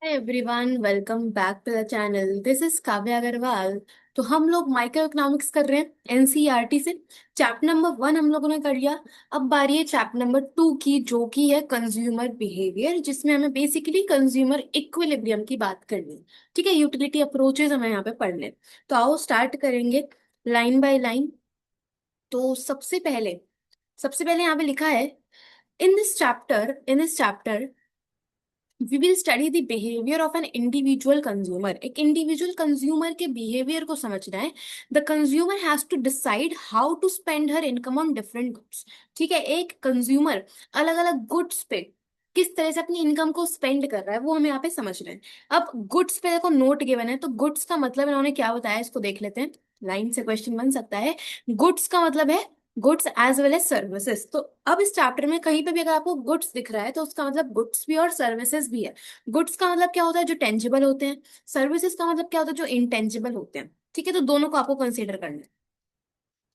Hey everyone, welcome back to the channel. This is Kavya Agarwal. तो हम लोग माइक्रो इकोनॉमिक्स कर रहे हैं एनसीईआरटी से। चैप्टर नंबर 1 हम लोगों ने कर लिया। अब बारी है चैप्टर नंबर 2 की, जो कि है कंज्यूमर बिहेवियर, जिसमें हमें बेसिकली कंज्यूमर इक्विलिब्रियम की बात करनी है। ठीक है, यूटिलिटी अप्रोचेस हमें यहाँ पे पढ़ने हैं। तो आओ स्टार्ट करेंगे लाइन बाय लाइन। तो सबसे पहले यहाँ पे लिखा है, in this chapter we will study the behaviour of an individual consumer. एक इंडिविजुअल कंज्यूमर के बिहेवियर को समझना है। The consumer has to decide how to spend her income on different goods. ठीक है, एक कंज्यूमर अलग अलग गुड्स पे किस तरह से अपनी इनकम को स्पेंड कर रहा है वो हमें यहाँ पे समझना है। अब गुड्स पे देखो नोट गिवन है, तो गुड्स का मतलब इन्होंने क्या बताया इसको देख लेते हैं। लाइन से क्वेश्चन बन सकता है। गुड्स का मतलब है goods as well as services. तो अब इस चैप्टर में कहीं पे भी अगर आपको गुड्स दिख रहा है तो उसका मतलब गुड्स भी और सर्विसेज भी है। गुड्स का मतलब क्या होता है, जो टेंजिबल होते हैं। सर्विसेज का मतलब क्या होता है, जो इंटेंजिबल होते हैं। ठीक है, तो दोनों को आपको कंसीडर करना है।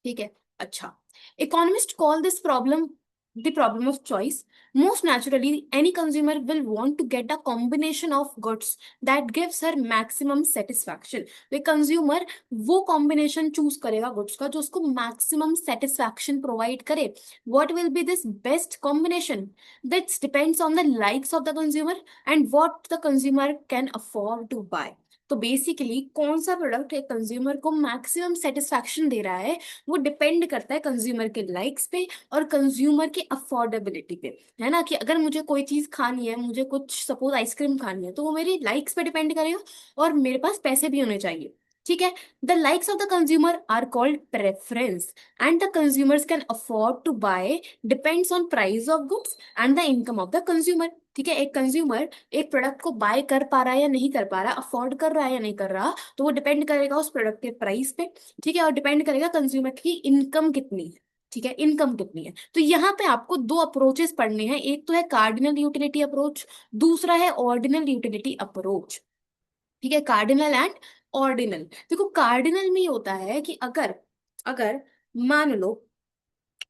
ठीक है। अच्छा, economist call this problem the problem of choice. Most naturally any consumer will want to get a combination of goods that gives her maximum satisfaction. वे कंज्यूमर वो कॉम्बिनेशन चूज करेगा गुड्स का जो उसको मैक्सिमम सेटिस्फैक्शन प्रोवाइड करे। What will be this best combination? That's depends on the likes of the consumer and what the consumer can afford to buy. तो basically कौन सा प्रोडक्ट एक कंज्यूमर को मैक्सिमम सेटिस्फैक्शन दे रहा है, वो डिपेंड करता है कंज्यूमर के लाइक्स पे और कंज्यूमर की अफोर्डेबिलिटी पे। है ना, कि अगर मुझे कोई चीज खानी है, मुझे कुछ सपोज आइसक्रीम खानी है, तो वो मेरी लाइक्स पे डिपेंड करेगा और मेरे पास पैसे भी होने चाहिए। ठीक है। The likes of the consumer are called preference and the consumers can afford to buy depends on price of goods and the income of the consumer. ठीक है, एक कंज्यूमर एक प्रोडक्ट को बाय कर पा रहा है या नहीं कर पा रहा, अफोर्ड कर रहा है या नहीं कर रहा, तो वो डिपेंड करेगा उस प्रोडक्ट के प्राइस पे। ठीक है, और डिपेंड करेगा कंज्यूमर की इनकम कितनी है। ठीक है, इनकम कितनी है। तो यहाँ पे आपको दो अप्रोचेस पढ़ने हैं, एक तो है कार्डिनल यूटिलिटी अप्रोच, दूसरा है ऑर्डिनल यूटिलिटी अप्रोच। ठीक है, कार्डिनल एंड ऑर्डिनल। देखो कार्डिनल में ये होता है कि अगर अगर मान लो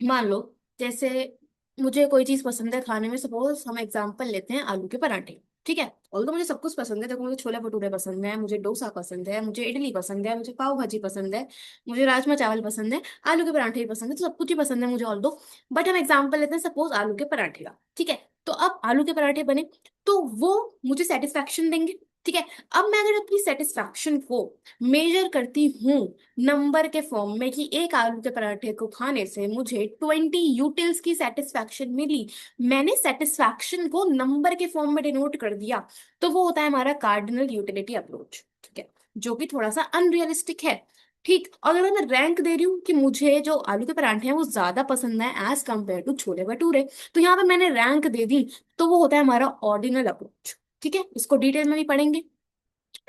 मान लो जैसे मुझे कोई चीज पसंद है खाने में, सपोज हम एग्जांपल लेते हैं आलू के पराठे। ठीक है, ऑल्दो मुझे सब कुछ पसंद है। देखो मुझे छोले भटूरे पसंद है, मुझे डोसा पसंद है, मुझे इडली पसंद है, मुझे पाव भाजी पसंद है, मुझे राजमा चावल पसंद है, आलू के पराठे भी पसंद है, तो सब कुछ ही पसंद है मुझे ऑल्दो। बट हम एग्जाम्पल लेते हैं सपोज आलू के पराठे का। ठीक है, तो अब आलू के पराठे बने तो वो मुझे सेटिस्फैक्शन देंगे। ठीक है, अब मैं अगर अपनी सेटिस्फैक्शन को मेजर करती हूँ नंबर के फॉर्म में कि एक आलू के पराठे को खाने से मुझे 20 यूटिल्स की सेटिस्फैक्शन मिली, मैंने सेटिस्फैक्शन को नंबर के फॉर्म में डिनोट कर दिया, तो वो होता है हमारा कार्डिनल यूटिलिटी अप्रोच। ठीक है, जो कि थोड़ा सा अनरियलिस्टिक है। ठीक, और अगर मैं रैंक दे रही हूँ कि मुझे जो आलू के पराठे हैं वो ज्यादा पसंद है as compare to chole bhature, तो यहाँ पे मैंने रैंक दे दी, तो वो होता है हमारा ऑर्डिनल अप्रोच। ठीक है, इसको डिटेल में भी पढ़ेंगे।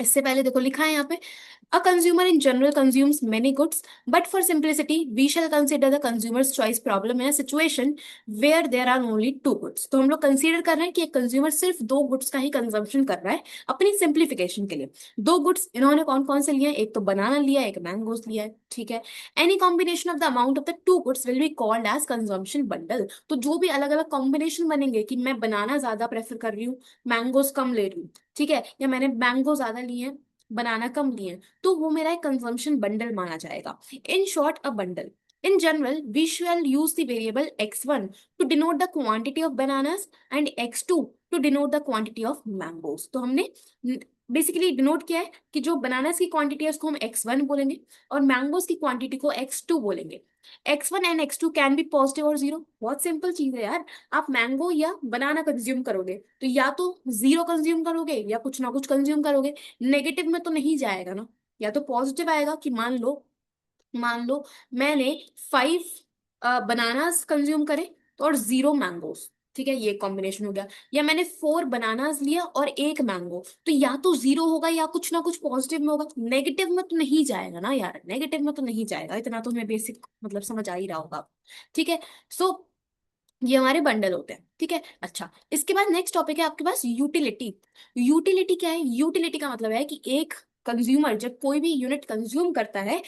इससे पहले देखो लिखा है यहाँ पे, a consumer in general consumes many goods but for simplicity we shall consider the consumer's choice problem in a situation where there are only two goods. तो हम लोग कंसीडर कर रहे हैं कि एक कंज्यूमर सिर्फ दो गुड्स का ही कंजम्पशन कर रहा है अपनी सिंप्लीफिकेशन के लिए। दो गुड्स इन्होंने कौन कौन से लिए हैं, एक तो बनाना लिया है, एक मैंगोस लिया है। ठीक है, any combination of the amount of the two goods will be called as consumption bundle. तो जो भी अलग अलग कॉम्बिनेशन बनेंगे कि मैं बनाना ज्यादा प्रेफर कर रही हूँ, मैंगोस कम ले रही हूँ, ठीक है, या मैंने मैंगो ज्यादा लिए हैं, बनाना कम लिए हैं, तो वो मेरा एक कंजम्पशन बंडल माना जाएगा। In short a bundle. In general, we shall use the variable x1 to denote the quantity of bananas and x2 to denote the quantity of mangoes। तो हमने बेसिकली डिनोट किया है कि जो बनानास की quantity है उसको हम x1 बोलेंगे और मैंगोज की क्वांटिटी को x2 बोलेंगे। x1 and x2 can be positive और जीरो। बहुत सिंपल चीज है यार। आप मैंगो या बनाना कंज्यूम करोगे तो या तो जीरो कंज्यूम करोगे या कुछ ना कुछ कंज्यूम करोगे, नेगेटिव में तो नहीं जाएगा ना। या तो पॉजिटिव आएगा कि मान लो मैंने 5 बनानास कंज्यूम करे तो और 0 मैंगोस। ठीक है, ये कॉम्बिनेशन हो गया। या मैंने 4 बनानास लिया और एक मैंगो, तो या तो जीरो होगा या कुछ ना कुछ पॉजिटिव में होगा, नेगेटिव में तो नहीं जाएगा ना यार, नेगेटिव में तो नहीं जाएगा। इतना तो हमें बेसिक मतलब समझ आ ही रहा होगा। ठीक है, सो ये हमारे बंडल होते हैं। ठीक है, अच्छा इसके बाद नेक्स्ट टॉपिक है आपके पास यूटिलिटी। यूटिलिटी क्या है? यूटिलिटी का मतलब है कि एक कंज्यूमर जब कोई भी यूनिट कंज्यूम करता है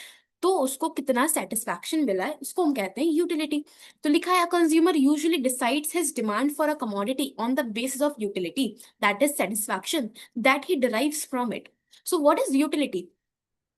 तो उसको कितना सेटिस्फैक्शन मिला है उसको हम कहते हैं यूटिलिटी। तो लिखा है consumer usually decides his demand for a commodity on the basis of utility that is satisfaction that he derives from it. So what is utility?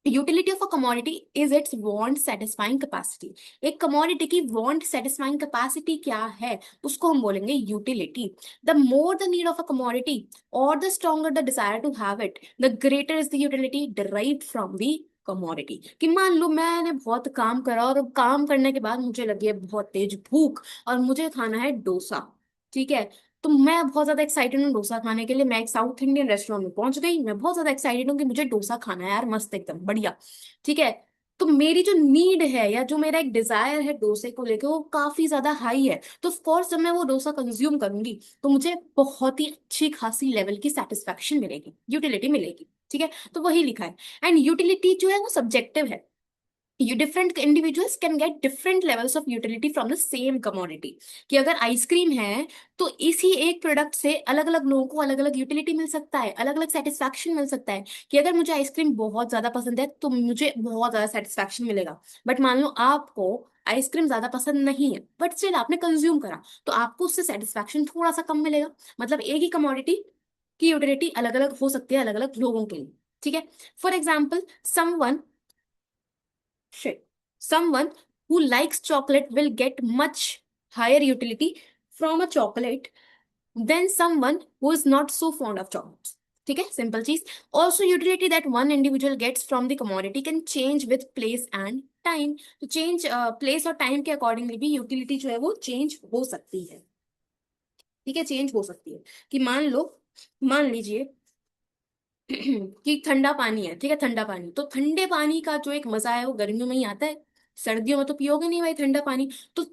Utility of a commodity is its want satisfying capacity. एक commodity की want satisfying capacity क्या है उसको हम बोलेंगे utility. The more the need of a commodity और the stronger the desire to have it, the greater is the utility derived from the commodity. कि मान लो मैंने बहुत काम करा और काम करने के बाद मुझे लगी है बहुत तेज भूख और मुझे खाना है डोसा, ठीक है। तो मैं बहुत ज्यादा एक्साइटेड हूँ डोसा खाने के लिए, मैं एक साउथ इंडियन रेस्टोरेंट में पहुंच गई, मैं बहुत ज्यादा एक्साइटेड हूँ कि मुझे डोसा खाना है यार, मस्त एकदम बढ़िया, ठीक है। तो मेरी जो नीड है या जो मेरा एक डिजायर है डोसे को लेके वो काफी ज्यादा हाई है, तो ऑफ कोर्स जब मैं वो डोसा कंज्यूम करूंगी तो मुझे बहुत ही अच्छी खासी लेवल की सेटिस्फैक्शन मिलेगी, यूटिलिटी मिलेगी, ठीक है। तो वही लिखा है। एंड यूटिलिटी जो है वो सब्जेक्टिव है। you different individuals can get different levels of utility from the same commodity। कि अगर आइसक्रीम है तो इसी एक प्रोडक्ट से अलग अलग लोगों को अलग अलग यूटिलिटी मिल सकता है, अलग अलग सेटिस्फैक्शन मिल सकता है। कि अगर मुझे आइसक्रीम बहुत ज्यादा पसंद है तो मुझे बहुत ज्यादा सेटिस्फैक्शन मिलेगा, बट मान लो आपको आइसक्रीम ज्यादा पसंद नहीं है बट स्टिल आपने कंज्यूम करा तो आपको उससे सेटिस्फैक्शन थोड़ा सा कम मिलेगा। मतलब एक ही कमोडिटी की यूटिलिटी अलग अलग हो सकती है अलग अलग लोगों के लिए, ठीक है। For example someone Shit. Someone who likes chocolate will get much higher utility from a chocolate than someone who is not so fond of chocolates. ठीक है, सिंपल चीज। Also utility that one individual gets from the commodity can change with place and time. तो change place और time के accordingly भी utility जो है वो चेंज हो सकती है, ठीक है, चेंज हो सकती है। कि मान लीजिए कि ठंडा पानी है, ठीक है, ठंडा पानी, तो ठंडे पानी का जो एक मजा है वो गर्मियों में ही आता है, सर्दियों में तो पियोगे नहीं भाई ठंडा पानी। तो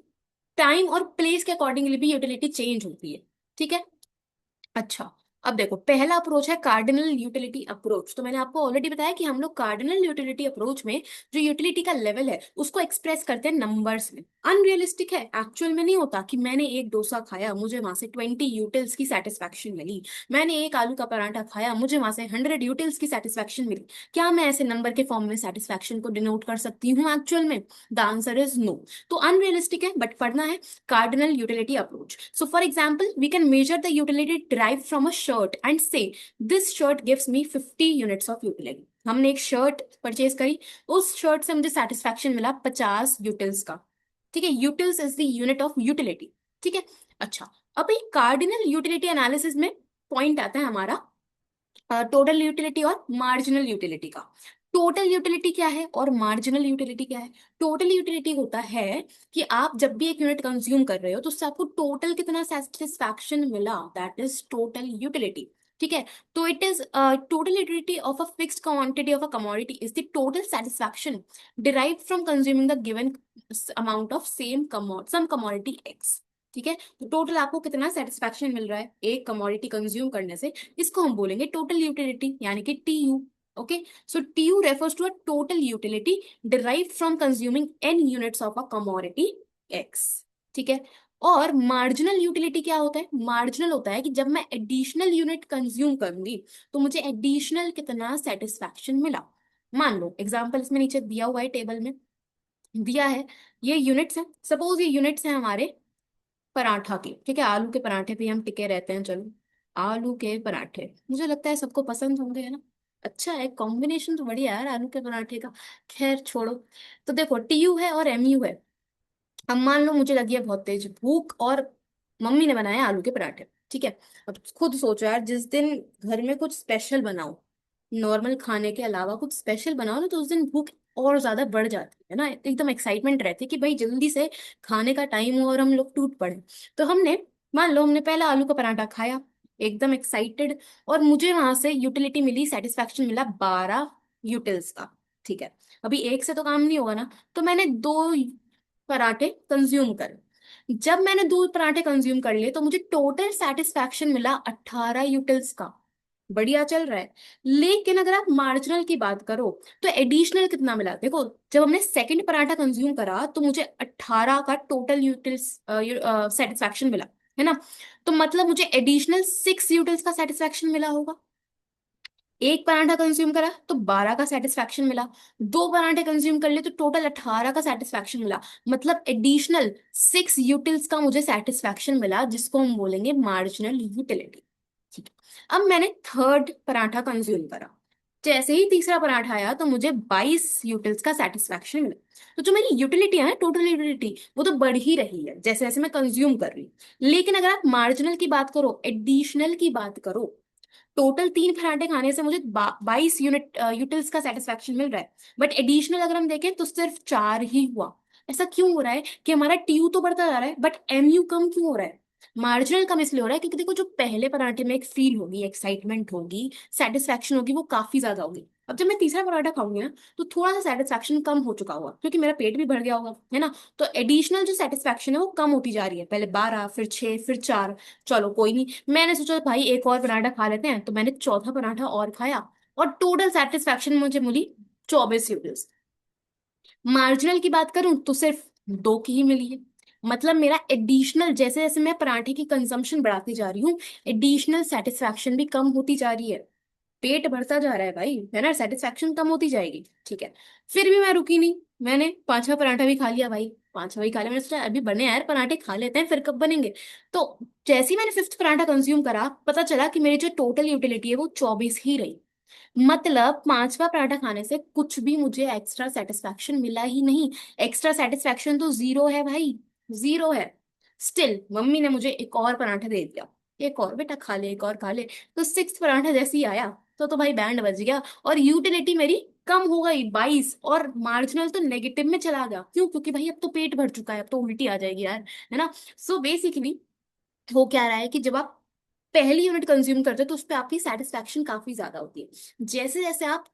टाइम और प्लेस के अकॉर्डिंगली भी यूटिलिटी चेंज होती है, ठीक है। अच्छा, अब देखो पहला अप्रोच है कार्डिनल यूटिलिटी अप्रोच। तो मैंने आपको ऑलरेडी बताया कि हम लोग कार्डिनल यूटिलिटी अप्रोच में जो यूटिलिटी का लेवल है उसको एक्सप्रेस करते हैं नंबर्स में। अनरियलिस्टिक है, एक्चुअल में नहीं होता कि मैंने एक डोसा खाया मुझे वहां से 20 यूटिल्स की सेटिस्फैक्शन मिली, मैंने एक आलू का पराठा खाया मुझे वहां से 100 यूटिल्स की सेटिस्फैक्शन मिली। क्या मैं ऐसे नंबर के फॉर्म में सेटिस्फैक्शन को डिनोट कर सकती हूँ एक्चुअल में? The answer is no. तो अनरियलिस्टिक है बट पढ़ना है cardinal utility approach. So, for example, we can measure the utility derived from a shirt and say this shirt gives me 50 units of utility. हमने एक shirt purchase करी, उस shirt से मुझे सेटिस्फैक्शन मिला 50 यूटिल्स का, ठीक है। Utils is the unit of utility, ठीक है। अच्छा, अब एक कार्डिनल यूटिलिटी एनालिसिस में पॉइंट आता है हमारा टोटल यूटिलिटी और मार्जिनल यूटिलिटी का। टोटल यूटिलिटी क्या है और मार्जिनल यूटिलिटी क्या है? टोटल यूटिलिटी होता है कि आप जब भी एक यूनिट कंज्यूम कर रहे हो तो उससे आपको टोटल कितना सेटिस्फैक्शन मिला, दैट इज टोटल यूटिलिटी, ठीक है। तो it is total utility of a fixed quantity of a commodity is the total satisfaction derived from consuming the given amount of some commodity X, ठीक है। तो total आपको कितना satisfaction मिल रहा है एक कमोडिटी कंज्यूम करने से, इसको हम बोलेंगे टोटल यूटिलिटी यानी कि TU. Okay, so TU refers to a total utility derived from consuming n units of a commodity x, ठीक है। और मार्जिनल यूटिलिटी क्या होता है? मार्जिनल होता है कि जब मैं एडिशनल यूनिट कंज्यूम करूंगी तो मुझे एडिशनल कितना सेटिस्फैक्शन मिला। मान लो एग्जाम्पल इसमें नीचे दिया हुआ है, टेबल में दिया है, ये यूनिट्स हैं, सपोज ये यूनिट्स हैं हमारे पराठा की, ठीक है। आलू के पराठे पे हम टिके रहते हैं, चलो आलू के पराठे मुझे लगता है सबको पसंद होंगे, है ना। अच्छा है, कॉम्बिनेशन तो बढ़िया है यार आलू के पराठे का। खैर छोड़ो। तो देखो टीयू है और एमयू है। अब मान लो मुझे लगी है बहुत तेज भूख और मम्मी ने बनाया आलू के पराठे, ठीक है। अब खुद सोचो यार, जिस दिन घर में कुछ स्पेशल बनाओ, नॉर्मल खाने के अलावा कुछ स्पेशल बनाओ ना, तो उस दिन भूख और ज्यादा बढ़ जाती है ना, एकदम एक्साइटमेंट रहती है कि भाई जल्दी से खाने का टाइम हो और हम लोग टूट पड़े। तो हमने मान लो हमने पहला आलू का पराठा खाया, एकदम एक्साइटेड, और मुझे वहां से यूटिलिटी मिली, सेटिस्फैक्शन मिला 12 यूटिल्स का, ठीक है। अभी एक से तो काम नहीं होगा ना, तो मैंने दो पराठे कंज्यूम कर, जब मैंने दो पराठे कंज्यूम कर लिए तो मुझे टोटल सेटिस्फैक्शन मिला 18 यूटिल्स का, बढ़िया चल रहा है। लेकिन अगर आप मार्जिनल की बात करो तो एडिशनल कितना मिला देखो, जब हमने सेकंड पराठा कंज्यूम करा तो मुझे 18 का टोटल यूटिल्स सेटिस्फैक्शन मिला, है ना। तो मतलब मुझे एडिशनल 6 यूटिल्स का सेटिस्फैक्शन मिला होगा। एक पराठा कंज्यूम करा तो 12 का सेटिस्फैक्शन मिला, दो पराठे कंज्यूम कर लिए तो टोटल 18 का सेटिस्फैक्शन मिला। मतलब एडिशनल 6 यूटिल्स का मुझे सेटिस्फैक्शन मिला, जिसको हम बोलेंगे मार्जिनल यूटिलिटी। ठीक है, अब मैंने थर्ड पराठा कंज्यूम करा, जैसे ही तीसरा पराठा आया तो मुझे 22 यूटिल्स का सेटिस्फैक्शन मिला। तो जो मेरी यूटिलिटी है, टोटल यूटिलिटी, वो तो बढ़ ही रही है जैसे जैसे मैं कंज्यूम कर रही हूँ। लेकिन अगर आप मार्जिनल की बात करो, एडिशनल की बात करो, टोटल 3 पराठे खाने से मुझे 22 यूटिल्स का सेटिस्फैक्शन मिल रहा है, बट एडिशनल अगर हम देखें तो सिर्फ 4 ही हुआ। ऐसा क्यों हो रहा है कि हमारा टीयू तो बढ़ता जा रहा है बट एमयू कम क्यों हो रहा है? मार्जिनल कम इसलिए हो रहा है क्योंकि देखो, जो पहले पराठे में एक फील होगी, एक्साइटमेंट होगी, सेटिस्फैक्शन होगी, वो काफी ज्यादा होगी। अब जब मैं तीसरा पराठा खाऊंगी ना, तो थोड़ा सा सेटिस्फैक्शन कम हो चुका होगा क्योंकि मेरा पेट भी भर गया होगा, है ना। तो एडिशनल जो सेटिस्फैक्शन है वो कम होती जा रही है, पहले 12, फिर 6, फिर 4। चलो कोई नहीं, मैंने सोचा भाई एक और पराठा खा लेते हैं, तो मैंने चौथा पराठा और खाया, और टोटल सेटिस्फैक्शन मुझे मिली 24 यूटिल्स। मार्जिनल की बात करूं तो सिर्फ 2 की ही मिली है। मतलब मेरा एडिशनल, जैसे जैसे मैं पराठे की कंजम्पशन बढ़ाती जा रही हूँ, एडिशनल सेटिस्फैक्शन भी कम होती जा रही है। पेट बढ़ता जा रहा है भाई, है ना, सेटिस्फैक्शन कम होती जाएगी। ठीक है, फिर भी मैं रुकी नहीं, मैंने पांचवा पराठा भी खा लिया भाई, पांचवा भी खा लिया। मैंने सोचा अभी बने यार पराठे, खा लेते हैं फिर कब बनेंगे। तो जैसे ही मैंने फिफ्थ पराठा कंज्यूम करा, पता चला कि मेरी जो टोटल यूटिलिटी है वो 24 ही रही। मतलब पांचवा पराठा खाने से कुछ भी मुझे एक्स्ट्रा सेटिस्फैक्शन मिला ही नहीं। एक्स्ट्रा सेटिस्फैक्शन तो जीरो है भाई, जीरो है। स्टिल मम्मी ने मुझे एक और पराठा दे दिया, एक और बेटा खा ले, एक और खा ले। तो सिक्स पराठा जैसे ही आया तो भाई बैंड बज गया, और यूटिलिटी मेरी कम हो गई 22, और मार्जिनल तो नेगेटिव में चला गया। क्यों? क्योंकि भाई अब तो पेट भर चुका है, अब तो उल्टी आ जाएगी यार, है ना। सो बेसिकली हो क्या रहा है कि जब आप पहली यूनिट कंज्यूम करते हो तो उस पर आपकी सेटिस्फैक्शन काफी ज्यादा होती है। जैसे जैसे आप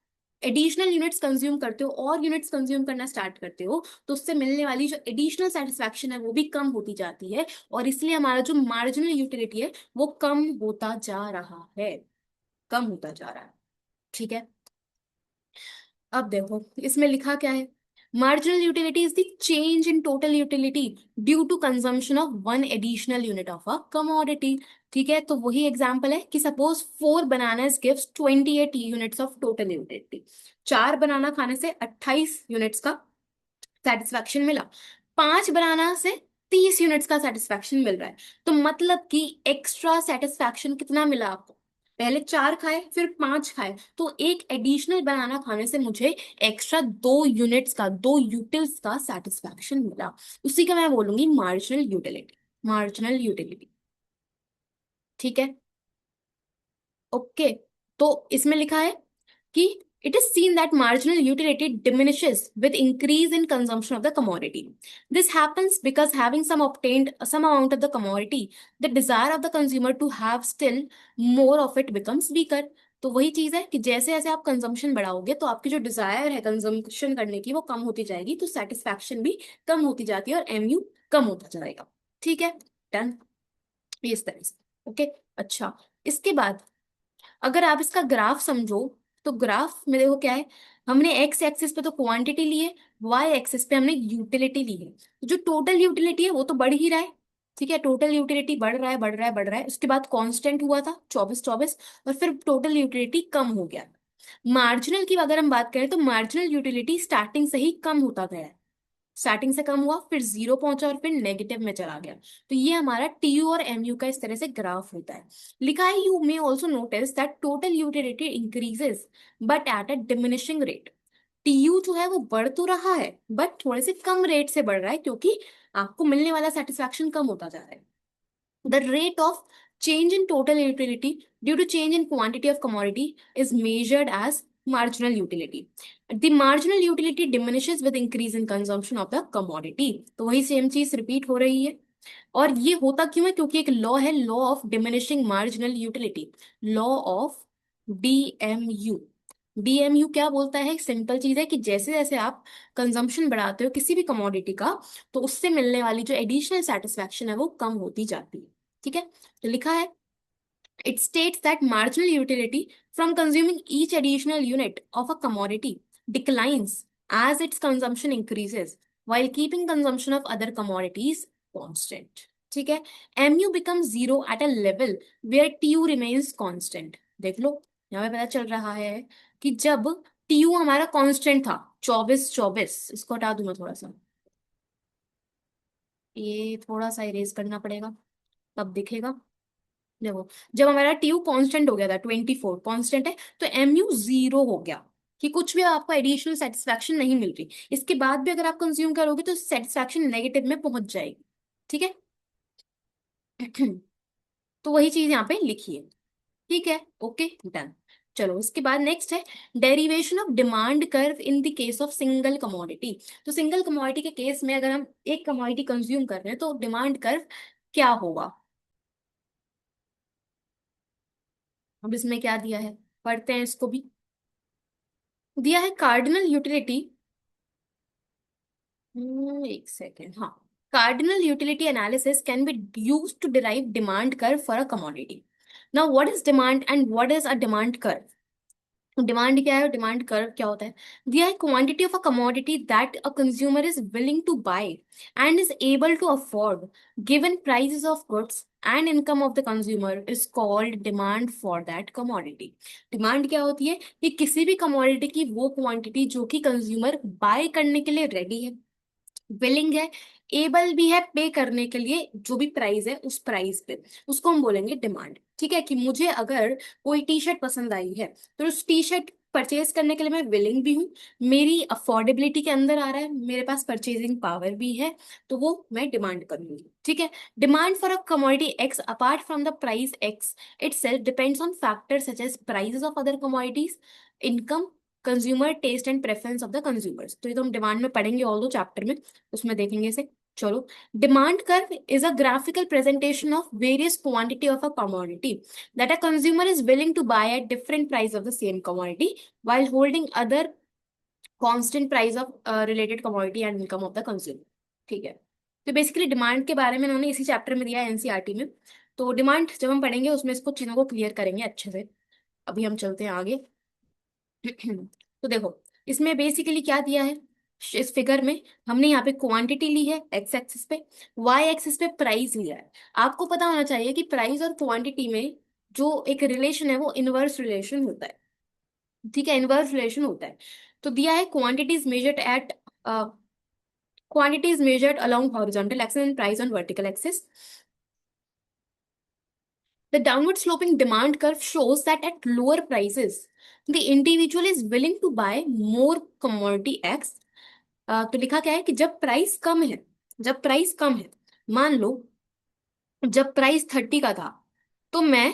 एडिशनल यूनिट्स कंज्यूम करते हो और यूनिट्स कंज्यूम करना स्टार्ट करते हो, तो उससे मिलने वाली जो एडिशनल सेटिस्फैक्शन है वो भी कम होती जाती है, और इसलिए हमारा जो मार्जिनल यूटिलिटी है वो कम होता जा रहा है, कम होता जा रहा है। ठीक है, अब देखो इसमें लिखा क्या है। Marginal utility is the change in total utility due to consumption of one additional unit of a commodity. ठीक है, तो वही एग्जांपल है कि suppose 4 bananas gives 28 units of total utility. 4 banana खाने से 28 यूनिट्स का सेटिस्फैक्शन मिला, 5 बनाना से 30 यूनिट्स का सेटिस्फैक्शन मिल रहा है। तो मतलब कि एक्स्ट्रा सेटिस्फैक्शन कितना मिला आपको? पहले 4 खाए फिर 5 खाए, तो एक एडिशनल बनाना खाने से मुझे एक्स्ट्रा 2 यूनिट्स का, 2 यूटिल्स का सेटिस्फैक्शन मिला। उसी का मैं बोलूंगी मार्जिनल यूटिलिटी, मार्जिनल यूटिलिटी। ठीक है, ओके। तो इसमें लिखा है कि it is seen that marginal utility diminishes with increase in consumption of the commodity. This happens because having some amount of the commodity, the desire of the consumer to have still more of it becomes weaker. तो वही चीज है कि जैसे जैसे आप consumption बढ़ाओगे तो आपकी जो डिजायर है कंजम्पशन करने की वो कम होती जाएगी, तो सेटिस्फैक्शन भी कम होती जाती है और एमयू कम होता जाएगा। ठीक है, डन, इस तरह से। ओके, अच्छा, इसके बाद अगर आप इसका ग्राफ समझो, तो ग्राफ में देखो क्या है, हमने एक्स एक्सिस पे तो क्वांटिटी ली है, वाई एक्सिस पे हमने यूटिलिटी ली है। तो जो टोटल यूटिलिटी है वो तो बढ़ ही रहा है। ठीक है, टोटल यूटिलिटी बढ़ रहा है, बढ़ रहा है, बढ़ रहा है। उसके बाद कांस्टेंट हुआ था 24 24, और फिर टोटल यूटिलिटी कम हो गया। मार्जिनल की अगर हम बात करें तो मार्जिनल यूटिलिटी स्टार्टिंग से ही कम होता गया है, स्टार्टिंग से कम हुआ, फिर जीरो पहुंचा, और फिर नेगेटिव में चला गया। तो ये हमारा टीयू और एमयू का इस तरह से ग्राफ होता है। लिखा है you may also notice that total utility increases but at a diminishing rate. TU जो है वो बढ़ तो रहा है बट थोड़े से कम रेट से बढ़ रहा है, क्योंकि आपको मिलने वाला सेटिस्फैक्शन कम होता जा रहा है। The rate of change in total utility due to change in quantity of commodity is measured as marginal utility. The marginal utility diminishes with increase in consumption of the commodity. तो वही same चीज repeat हो रही है। और ये होता क्यों है? क्योंकि एक लॉ है, law of diminishing marginal utility, law of DMU. DMU क्या बोलता है? एक सिंपल चीज है कि जैसे जैसे आप कंजम्पशन बढ़ाते हो किसी भी कमोडिटी का, तो उससे मिलने वाली जो एडिशनल सेटिस्फैक्शन है वो कम होती जाती है। ठीक है, तो लिखा है it states that marginal utility from consuming each additional unit of a commodity declines as its consumption increases while keeping consumption of other commodities constant. ठीक है, mu becomes zero at a level where tu remains constant. देख लो, यहाँ पे पता चल रहा है कि जब टीयू हमारा कांस्टेंट था 24 24, इसको हटा दूं मैं थोड़ा सा, ये थोड़ा सा इरेज करना पड़ेगा तब दिखेगा। देखो, जब हमारा टीयू कांस्टेंट हो गया था 24 कांस्टेंट है, तो एमयू 0 हो गया, कि कुछ भी आपको एडिशनल सेटिस्फैक्शन नहीं मिल रही। इसके बाद भी अगर आप कंज्यूम करोगे तो सेटिस्फैक्शन नेगेटिव में पहुंच जाएगी। ठीक है। तो वही चीज यहाँ पे लिखी है। ठीक है, ओके डन। चलो इसके बाद नेक्स्ट है derivation of demand curve in the case of single commodity. तो सिंगल कमोडिटी के केस में अगर हम एक कमोडिटी कंज्यूम कर रहे हैं तो डिमांड कर्व क्या होगा। अब इसमें क्या दिया है, पढ़ते हैं इसको भी। दिया है कार्डिनल यूटिलिटी, एक सेकेंड, हाँ, cardinal utility analysis can be use to derive demand curve for a commodity. Now what is demand and what is a demand curve. Demand क्या है और डिमांड कर्व क्या होता है। दिया है quantity of a commodity that a consumer is willing to buy and is able to afford given prices of goods and income of the consumer is called demand for that commodity. Demand क्या होती है कि किसी भी commodity की वो quantity जो कि कंज्यूमर बाय करने के लिए रेडी है, विलिंग है, एबल भी है पे करने के लिए, जो भी प्राइस है उस प्राइस पे, उसको हम बोलेंगे डिमांड। ठीक है, कि मुझे अगर कोई टी शर्ट पसंद आई है तो उस टी शर्ट परचेज करने के लिए मैं विलिंग भी हूँ, मेरी अफोर्डेबिलिटी के अंदर आ रहा है, मेरे पास परचेजिंग पावर भी है, तो वो मैं डिमांड करूंगी। ठीक है। Demand for a commodity X apart from the price X itself depends on factors such as prices of other commodities, income, consumer taste and preference of the consumers. तो ये तो हम डिमांड में पढ़ेंगे all दो chapter में, उसमें देखेंगे इसे। चलो, demand curve is a graphical presentation of various quantity of a commodity that a consumer is willing to buy at different price of the same commodity while holding other constant price of related commodity and income of the consumer। ठीक है। तो basically demand के बारे में उन्होंने इसी chapter में दिया है एनसीईआरटी में। तो डिमांड जब हम पढ़ेंगे उसमें इसको चीजों को क्लियर करेंगे अच्छे से। अभी हम चलते हैं आगे। तो देखो, इसमें बेसिकली क्या दिया है, इस फिगर में हमने यहाँ पे क्वांटिटी ली है एक्स एक्सिस पे, वाई एक्सिस पे प्राइस लिया है। आपको पता होना चाहिए कि प्राइस और क्वांटिटी में जो एक रिलेशन है वो इनवर्स रिलेशन होता है। ठीक है, इनवर्स रिलेशन होता है। तो दिया है quantity is measured along horizontal axis and price on vertical axis। The downward sloping demand curve shows that at lower prices, the individual is willing to buy more commodity X। तो लिखा क्या है कि जब प्राइस कम है, जब price कम है, मान लो जब प्राइस 30 का था तो मैं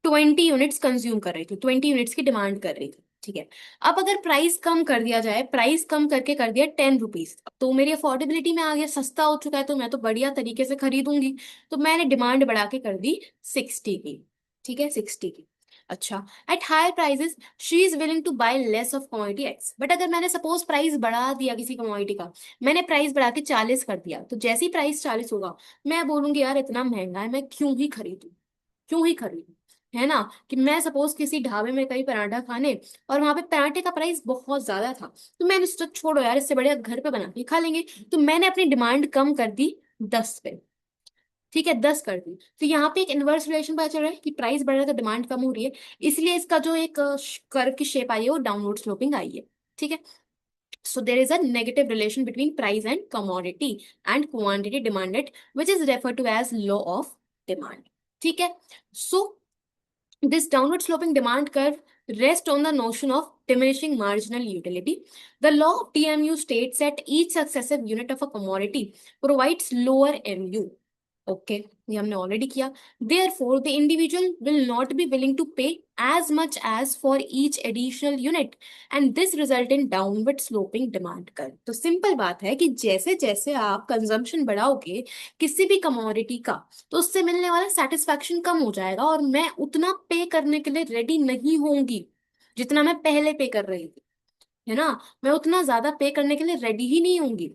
20 यूनिट्स कंज्यूम कर रही थी, 20 यूनिट्स की डिमांड कर रही थी। ठीक है। अब अगर प्राइस कम कर दिया जाए, प्राइस कम करके कर दिया 10 रुपीज, तो मेरी अफोर्डेबिलिटी में आ गया, सस्ता हो चुका है, तो मैं तो बढ़िया तरीके से खरीदूंगी। तो मैंने डिमांड बढ़ा के कर दी 60 की। ठीक है, 60 की। अच्छा, at higher prices she is willing to buy less of commodity X. But अगर मैंने सपोज प्राइस बढ़ा दिया किसी कमोडिटी का, मैंने प्राइस बढ़ा के 40 कर दिया, तो जैसे ही प्राइस 40 होगा मैं बोलूंगी यार इतना महंगा है, मैं क्यों ही खरीदूं, क्यों ही खरीदूं। है ना, कि मैं सपोज किसी ढाबे में कहीं पराठा खाने, और वहां पे पराठे का प्राइस बहुत ज्यादा था, तो मैंने सोचा छोड़ो यार, इससे बढ़िया घर पे बना के खा लेंगे। तो मैंने अपनी डिमांड कम कर दी 10 पे। ठीक है, 10 कर दी। तो यहाँ पे एक इनवर्स रिलेशन पता चल रहा है कि प्राइस बढ़ रहा है तो डिमांड कम हो रही है, इसलिए इसका जो एक कर्व की शेप आई है वो डाउनवर्ड स्लोपिंग आई है। ठीक है। So there is a negative relation between price and commodity and quantity demanded, which is referred to as law of demand। ठीक है। So this downward sloping demand curve rests on the notion of diminishing marginal utility। The law of DMU states that each successive unit of a commodity provides lower MU। Okay, ये हमने already किया। Therefore, the individual will not be willing to pay as much as for each additional unit, and this result in downward sloping demand curve। तो simple बात है कि जैसे जैसे आप कंजम्पशन बढ़ाओगे किसी भी कमोडिटी का, तो उससे मिलने वाला सेटिस्फैक्शन कम हो जाएगा, और मैं उतना पे करने के लिए रेडी नहीं होंगी जितना मैं पहले पे कर रही थी। है ना, मैं उतना ज्यादा पे करने के लिए रेडी ही नहीं होंगी।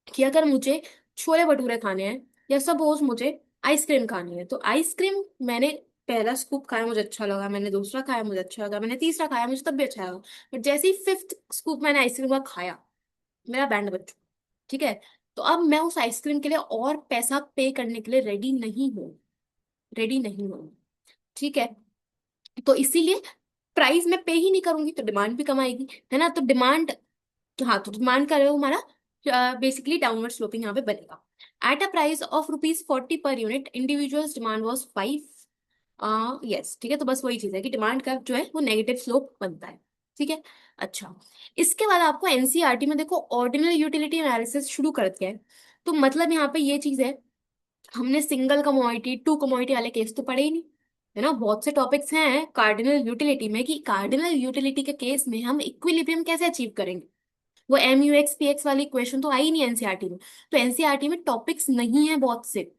कि अगर मुझे छोले भटूरे खाने हैं, या सपोज मुझे आइसक्रीम खानी है, तो आइसक्रीम मैंने पहला स्कूप खाया मुझे अच्छा लगा, मैंने दूसरा खाया मुझे अच्छा लगा, मैंने तीसरा खाया मुझे तब भी अच्छा लगा, बट जैसे ही फिफ्थ स्कूप मैंने आइसक्रीम का खाया, मेरा बैंड बज चुका। ठीक है। तो अब मैं उस आइसक्रीम के लिए और पैसा पे करने के लिए रेडी नहीं हूँ, रेडी नहीं हूँ। ठीक है। तो इसीलिए प्राइस मैं पे ही नहीं करूंगी तो डिमांड भी कम आएगी, है ना। तो डिमांड, हाँ, तो डिमांड का जो हमारा बेसिकली डाउनवर्ड स्लोपिंग यहाँ पे बनेगा। At a price of ₹40 per unit individuals demand was 5। Yes, ठीक है, तो बस वही चीज है कि डिमांड का जो है वो नेगेटिव स्लोप बनता है। ठीक है। अच्छा, इसके बाद आपको एनसीईआरटी में देखो ऑर्डिनल यूटिलिटी एनालिसिस शुरू कर दिया है। तो मतलब यहाँ पे ये चीज है, हमने सिंगल कमोडिटी, टू कमोडिटी वाले केस तो पढ़े ही नहीं, है ना। बहुत से टॉपिक्स हैं कार्डिनल यूटिलिटी में कि कार्डिनल यूटिलिटी के केस में हम इक्विलिब्रियम कैसे अचीव करेंगे। वो MUX PX वाली इक्वेशन तो आई नहीं एनसीईआरटी में। तो एनसीईआरटी में टॉपिक्स नहीं है बहुत से,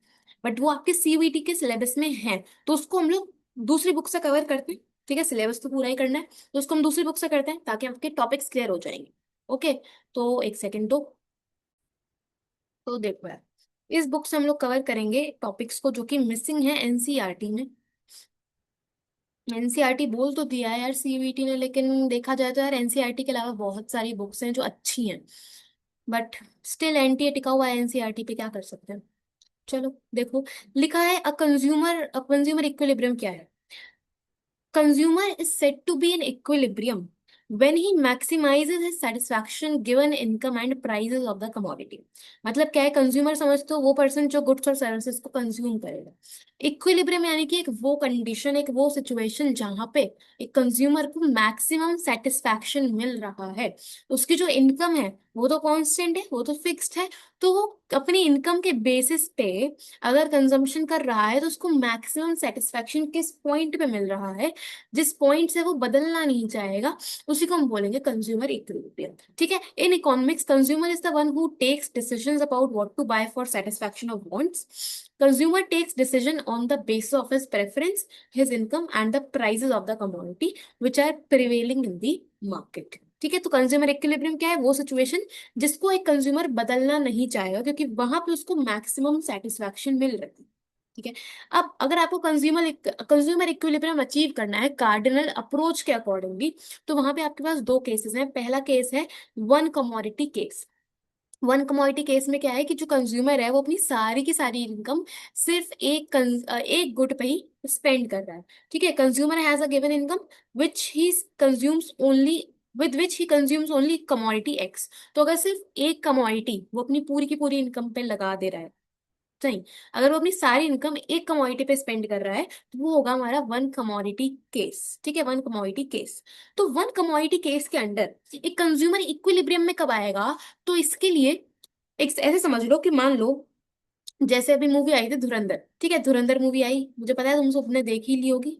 बट वो आपके सीयूईटी के सिलेबस में है। तो उसको हम लोग दूसरी बुक से कवर करते हैं। ठीक है, सिलेबस तो पूरा ही करना है, तो उसको हम दूसरी बुक से करते हैं ताकि आपके टॉपिक्स क्लियर हो जाएंगे। ओके, तो एक सेकेंड दो। तो देखो यार, इस बुक से हम लोग कवर करेंगे टॉपिक्स को जो कि मिसिंग है एनसीईआरटी में। एनसीईआरटी बोल तो दिया है यार सीयूईटी ने, लेकिन देखा जाए तो यार एनसीईआरटी के अलावा बहुत सारी बुक्स हैं जो अच्छी हैं, बट स्टिल एनटीए टिका हुआ है एनसीईआरटी पे, क्या कर सकते हैं। चलो देखो, लिखा है अ कंज्यूमर इक्विलिब्रियम क्या है। Consumer is said to be in equilibrium when he maximizes his satisfaction given income and prices of the commodity। मतलब क्या है, कंज्यूमर समझते हो वो पर्सन जो गुड्स और सर्विसेज को कंज्यूम करेगा। इक्विलिब्रियम यानी कि एक वो कंडीशन, एक वो सिचुएशन जहां पे एक कंज्यूमर को मैक्सिमम सेटिस्फैक्शन मिल रहा है। उसकी जो इनकम है वो तो कांस्टेंट है, वो तो फिक्स्ड है। तो वो अपनी इनकम के बेसिस पे अगर कंजम्पशन कर रहा है तो उसको मैक्सिमम सेटिस्फैक्शन किस पॉइंट पे मिल रहा है, जिस पॉइंट से वो बदलना नहीं चाहेगा, उसी को हम बोलेंगे कंज्यूमर इक्विलिब्रियम। ठीक है। In economics consumer is the one who takes decisions about what to buy for satisfaction of wants. Consumer takes decision on the basis of his preference, his income and the prices of the commodity which are prevailing in the market. ठीक है, तो consumer equilibrium क्या है, वो situation जिसको एक consumer बदलना नहीं चाहेगा क्योंकि वहां पे उसको मैक्सिमम सेटिस्फैक्शन मिल रही है। ठीक है। अब अगर आपको कंज्यूमर इक्विलिब्रियम अचीव करना है कार्डिनल अप्रोच के अकॉर्डिंगली, तो वहां पे आपके पास दो केसेस हैं। पहला केस है one commodity case. One commodity case में क्या है कि जो कंज्यूमर है वो अपनी सारी की सारी इनकम सिर्फ एक गुड पे ही स्पेंड कर रहा है। ठीक है, consumer has a given income which he consumes only with which he consumes only commodity x. तो अगर सिर्फ एक कमोडिटी वो अपनी पूरी की पूरी इनकम पे लगा दे रहा है, नहीं, अगर वो अपनी सारी इनकम एक कमोडिटी पे स्पेंड कर रहा है तो वो होगा हमारा वन कमोडिटी केस। ठीक है, वन कमोडिटी केस। तो वन कमोडिटी केस के अंडर एक कंज्यूमर इक्विलिब्रियम में कब आएगा, तो इसके लिए एक ऐसे समझ लो कि मान लो जैसे अभी मूवी आई थी धुरंधर। ठीक है, धुरंधर मूवी आई, मुझे पता है तुम सबने देख ही ली होगी।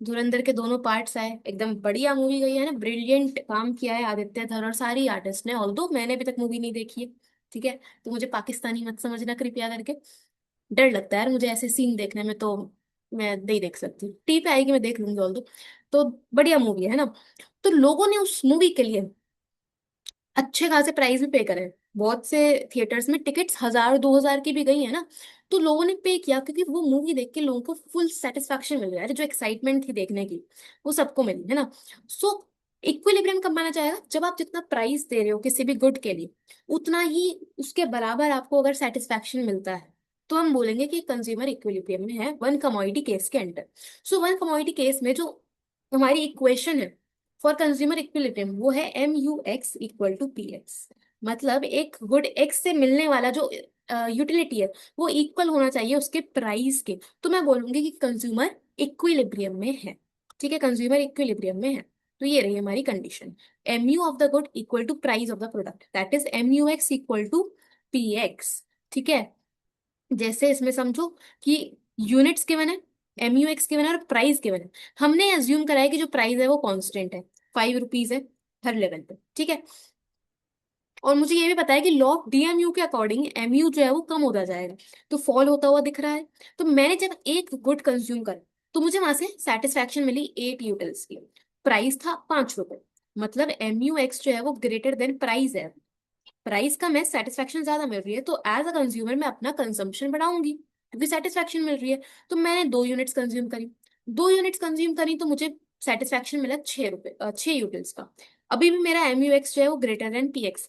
धुरंधर के दोनों पार्ट्स आए, एकदम बढ़िया मूवी गई है ना, ब्रिलियंट काम किया है आदित्य धर और सारी आर्टिस्ट ने, ऑल्दो मैंने अभी तक मूवी नहीं देखी है। ठीक है, तो मुझे पाकिस्तानी मत समझना कृपया करके, डर लगता है यार मुझे ऐसे सीन देखने में, तो मैं नहीं देख सकती। टीवी पे आएगी मैं देख लूंगी ऑल्दो। तो बढ़िया मूवी है ना। तो लोगों ने उस मूवी के लिए अच्छे खासे प्राइस भी पे करे हैं। बहुत से थिएटर्स में टिकट्स 1000 2000 की भी गई है ना। तो लोगों ने पे किया क्योंकि वो मूवी देख के लोगों को फुल सेटिस्फैक्शन मिल रहा है, जो एक्साइटमेंट थी देखने की वो सबको मिली, है ना। सो इक्विलिब्रियम कब माना जाएगा, जब आप जितना प्राइस दे रहे हो किसी भी गुड के लिए उतना ही उसके बराबर आपको अगर सेटिस्फैक्शन मिलता है, तो हम बोलेंगे कि कंज्यूमर इक्विलिब्रियम में है वन कमोडिटी केस के under. So one commodity case में जो हमारी इक्वेशन है फॉर कंज्यूमर इक्विलिब्रियम वो है MUX = PX। मतलब एक गुड एक्स से मिलने वाला जो यूटिलिटी है वो इक्वल होना चाहिए उसके प्राइस के। तो मैं बोलूंगी कि कंज्यूमर इक्विलिब्रियम में है। ठीक है, कंज्यूमर इक्विलिब्रियम में है। तो ये रही हमारी condition, MU of the good equal to price of the product, that is MUX = PX। ठीक है, जैसे इसमें समझो कि यूनिट्स गिवन है, MUX गिवन है और प्राइस गिवन है। हमने अज्यूम करा है कि जो प्राइस है वो कांस्टेंट है, ₹5 है हर लेवल पे। ठीक है, और मुझे ये भी पता है कि लॉ ऑफ DMU के अकॉर्डिंग MU जो है वो कम होता जाएगा, तो फॉल होता हुआ दिख रहा है। तो मैंने जब एक गुड कंज्यूम कर तो मुझे वहां से सेटिस्फैक्शन मिली 8 यूटिल्स की, प्राइस था ₹5। मतलब MUX जो है वो ग्रेटर देन प्राइस है, प्राइस का मैं सेटिस्फेक्शन ज्यादा मिल रही है, तो एज अ कंज्यूमर मैं अपना कंजम्पशन बढ़ाऊंगी क्योंकि सेटिस्फेक्शन मिल रही है। तो मैंने 2 यूनिट्स कंज्यूम करी, 2 यूनिट्स कंज्यूम करी तो मुझे सेटिस्फेक्शन मिला ₹6, 6 यूटिल्स का। अभी भी मेरा MUX जो है वो ग्रेटर देन PX,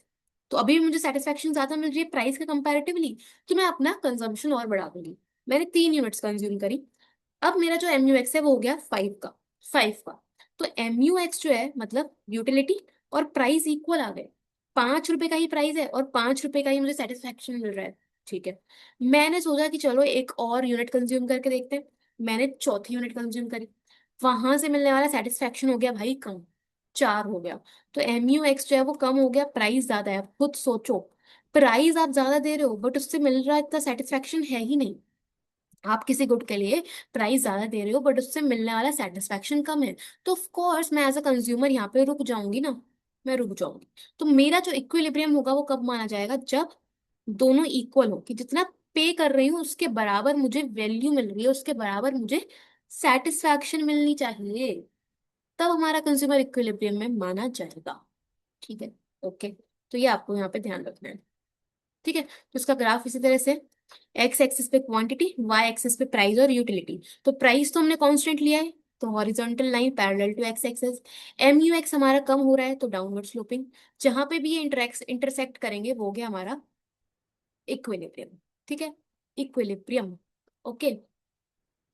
तो अभी भी मुझे सेटिस्फेक्शन ज्यादा मिल रही है प्राइस के कंपैरेटिवली, तो मैं अपना कंजम्पशन और बढ़ा दूंगी। मैंने 3 यूनिट्स कंज्यूम करी, अब मेरा जो MUX है वो हो गया 5 का। 5 का, तो MUX जो है मतलब यूटिलिटी और प्राइस इक्वल आ गए। 5 रुपए का ही प्राइस है और 5 रुपए का ही मुझे सेटिस्फैक्शन मिल रहा है। ठीक है, मैंने सोचा कि चलो एक और यूनिट कंज्यूम करके देखते हैं। मैंने चौथी यूनिट कंज्यूम करी, वहां से मिलने वाला सेटिस्फैक्शन हो गया भाई कम, 4 हो गया। तो MUX जो है वो कम हो गया, प्राइस ज्यादा है। अब खुद सोचो, प्राइस आप ज्यादा दे रहे हो बट उससे मिल रहा इतना सेटिस्फैक्शन है ही नहीं। आप किसी गुड के लिए प्राइस ज्यादा दे रहे हो बट उससे मिलने वाला सेटिस्फैक्शन कम है, तो ऑफ कोर्स मैं एज अ कंज्यूमर यहाँ पे रुक जाऊंगी ना, मैं रुक जाऊंगी। तो मेरा जो इक्विलिब्रियम होगा वो कब माना जाएगा, जब दोनों इक्वल हो, कि जितना पे कर रही हूँ उसके बराबर मुझे वैल्यू मिल रही है, उसके बराबर मुझे सेटिस्फैक्शन मिलनी चाहिए, तब हमारा कंज्यूमर इक्विलिब्रियम में माना जाएगा। ठीक है, ओके। तो ये आपको यहाँ पे ध्यान रखना है। ठीक है, तो इसका ग्राफ इसी तरह से, एक्स एक्सिस पे क्वांटिटी, वाई एक्सिस पे प्राइस और यूटिलिटी। तो प्राइस तो हमने कांस्टेंट लिया है, तो horizontal line parallel to X axis. MUX हमारा कम हो रहा है तो डाउनवर्ड स्लोपिंग। जहां पे भी ये इंटरसेक्ट करेंगे वो हो गया हमारा इक्विलिब्रियम। ठीक है, इक्विलिब्रियम। ओके,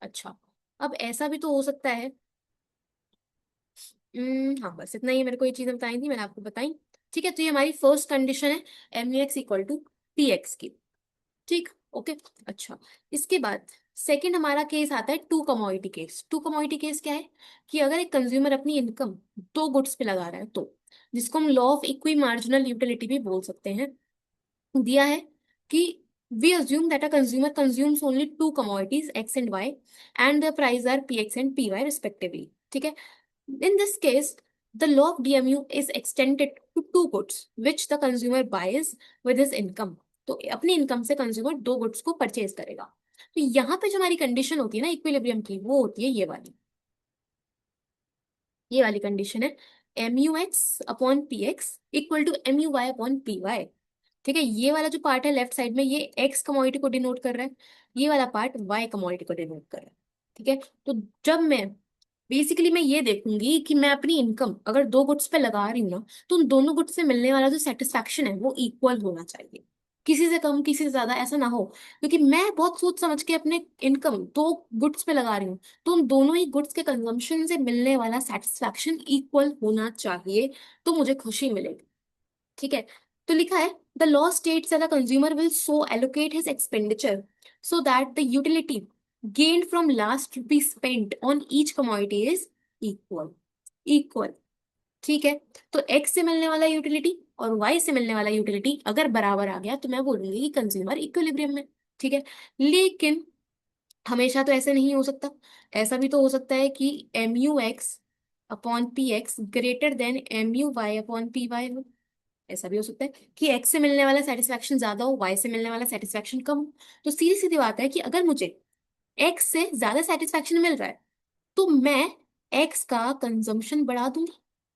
अच्छा। अब ऐसा भी तो हो सकता है, हाँ बस इतना ही मेरे को ये चीजें बताई थी, मैंने आपको बताई। ठीक है, तो ये हमारी फर्स्ट कंडीशन है, MUX इक्वल टू PX की। ठीक, ओके। अच्छा, इसके बाद सेकंड हमारा केस आता है two commodity case. Two commodity case क्या है, कि अगर एक कंज्यूमर अपनी इनकम दो गुड्स पे लगा रहा है तो, जिसको हम law of equi marginal utility भी बोल सकते हैं, दिया है कि we assume that a consumer consumes only two commodities X and Y and the price are PX and PY respectively. ठीक है, in this case, the law of DMU is extended to two goods which the consumer buys with his income. तो अपनी income से consumer दो goods को purchase करेगा। तो यहाँ पे जो हमारी कंडीशन होती है ना इक्विलिब्रियम की, वो होती है ये वाली, ये वाली कंडीशन है, MUX upon PX equal to MUY upon PY। ठीक है, ये वाला जो पार्ट है लेफ्ट साइड में, ये एक्स कमोडिटी को डिनोट कर रहा है, ये वाला पार्ट वाई कमोडिटी को डिनोट कर रहा है। ठीक है, तो जब मैं बेसिकली मैं ये देखूंगी कि मैं अपनी इनकम अगर दो गुड्स पे लगा रही हूँ ना, तो उन दोनों गुड्स से मिलने वाला जो सेटिस्फैक्शन है वो इक्वल होना चाहिए, किसी से कम किसी से ज्यादा ऐसा ना हो। क्योंकि मैं बहुत सोच समझ के अपने इनकम दो गुड्स पे लगा रही हूँ, तो उन दोनों ही गुड्स के कंजम्पशन से मिलने वाला सेटिस्फैक्शन इक्वल होना चाहिए, तो मुझे खुशी मिलेगी। ठीक है, तो लिखा है the law states that the consumer will so allocate his expenditure so that the utility gained from last rupee spent on each commodity is equal, equal। ठीक है, तो x से मिलने वाला यूटिलिटी और y से मिलने वाला यूटिलिटी अगर बराबर आ गया तो मैं बोलूंगी कि कंज्यूमर इक्विलिब्रियम में। ठीक है, लेकिन हमेशा तो ऐसे नहीं हो सकता, ऐसा भी तो हो सकता है कि MUX upon PX greater than MUY upon PY हो। ऐसा भी हो सकता है कि एक्स से मिलने वाला सेटिस्फैक्शन ज्यादा हो, वाई से मिलने वाला सेटिस्फैक्शन कम हो। तो सीधी सीधी बात है कि अगर मुझे एक्स से ज्यादा सेटिस्फैक्शन मिल रहा है तो मैं एक्स का कंजम्पशन बढ़ा दूंगी,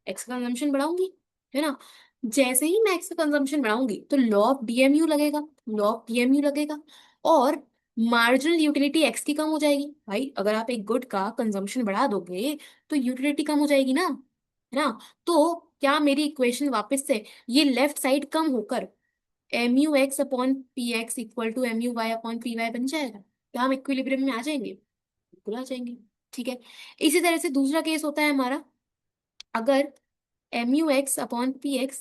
एक्स का कंजम्पशन बढ़ाऊंगी, है ना। जैसे ही मैं एक्स का कंजम्पशन बढ़ाऊंगी तो लॉ ऑफ DMU लगेगा, लॉ ऑफ DMU लगेगा, और मार्जिनल यूटिलिटी एक्स की कम हो जाएगी। भाई अगर आप एक गुड का कंजम्पशन बढ़ा दोगे तो यूटिलिटी कम हो जाएगी ना, है ना। तो क्या मेरी इक्वेशन वापस से ये लेफ्ट साइड कम होकर MUX upon PX equal to MUY upon PY बन जाएगा, क्या हम इक्विलिब्रियम में आ जाएंगे, बिल्कुल आ जाएंगे। ठीक है, इसी तरह से दूसरा केस होता है हमारा, अगर MUX upon PX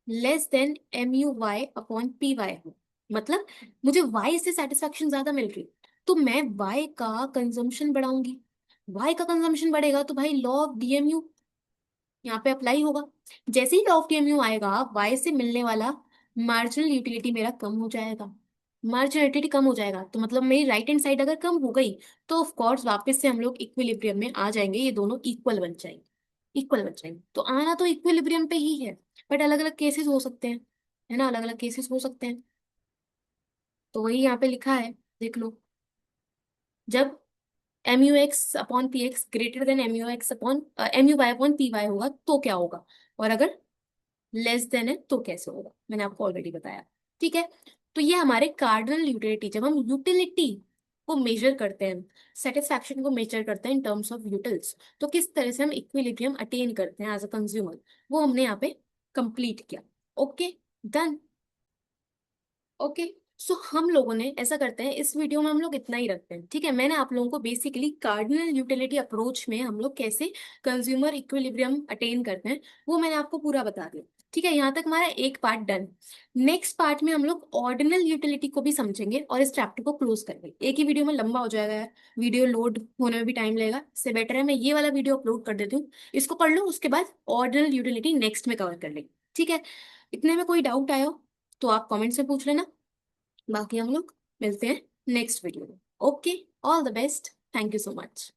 less than MUY upon PY हो, मतलब मुझे Y से सेटिस्फैक्शन ज्यादा मिल रही, तो मैं Y का कंजम्पशन बढ़ाऊंगी। Y का कंजम्पशन बढ़ेगा तो भाई लॉ ऑफ DMU यहाँ पे अप्लाई होगा। जैसे ही लॉ ऑफ DMU आएगा, Y से मिलने वाला मार्जिनल यूटिलिटी मेरा कम हो जाएगा, मार्जिनल यूटिलिटी कम हो जाएगा तो मतलब मेरी राइट हैंड साइड अगर कम हो गई तो ऑफ कोर्स वापस से हम लोग इक्विलिब्रियम में आ जाएंगे, ये दोनों इक्वल बन जाएंगे, इक्वल बन जाएंगे। तो आना तो इक्विलिब्रियम पे ही है, बट अलग अलग केसेस हो सकते हैं, है ना, अलग अलग केसेस हो सकते हैं। तो वही यहाँ पे लिखा है, देख लो, जब MUX upon PX greater than MUX upon MUY upon PY होगा तो क्या होगा, और अगर लेस देन है तो कैसे होगा, मैंने आपको ऑलरेडी बताया। ठीक है, तो ये हमारे कार्डिनल यूटिलिटी, जब हम यूटिलिटी को मेजर करते हैं, सेटिस्फैक्शन को मेजर करते हैं इन टर्म्स ऑफ यूटिल्स, तो किस तरह से हम इक्विलिब्रियम अटेन करते हैं एज अ कंज्यूमर, वो हमने यहाँ पे कंप्लीट किया। Okay, done. ओके, सो हम लोगों ने ऐसा करते हैं, इस वीडियो में हम लोग इतना ही रखते हैं, ठीक है। मैंने आप लोगों को बेसिकली कार्डिनल यूटिलिटी अप्रोच में हम लोग कैसे कंज्यूमर इक्विलिब्रियम अटेन करते हैं वो मैंने आपको पूरा बता दिया, ठीक है। यहाँ तक हमारा एक पार्ट डन। नेक्स्ट पार्ट में हम लोग ऑर्डिनल यूटिलिटी को भी समझेंगे और इस चैप्टर को क्लोज करेंगे। एक ही वीडियो में लंबा हो जाएगा यार, वीडियो लोड होने में भी टाइम लगेगा, इससे बेटर है मैं ये वाला वीडियो अपलोड कर देती हूँ, इसको पढ़ लो, उसके बाद ऑर्डिनल यूटिलिटी नेक्स्ट में कवर कर लेंगे, ठीक है। इतने में कोई डाउट आया हो तो आप कमेंट से पूछ लेना, बाकी हम लोग मिलते हैं नेक्स्ट वीडियो में। Okay, all the best, thank you so much.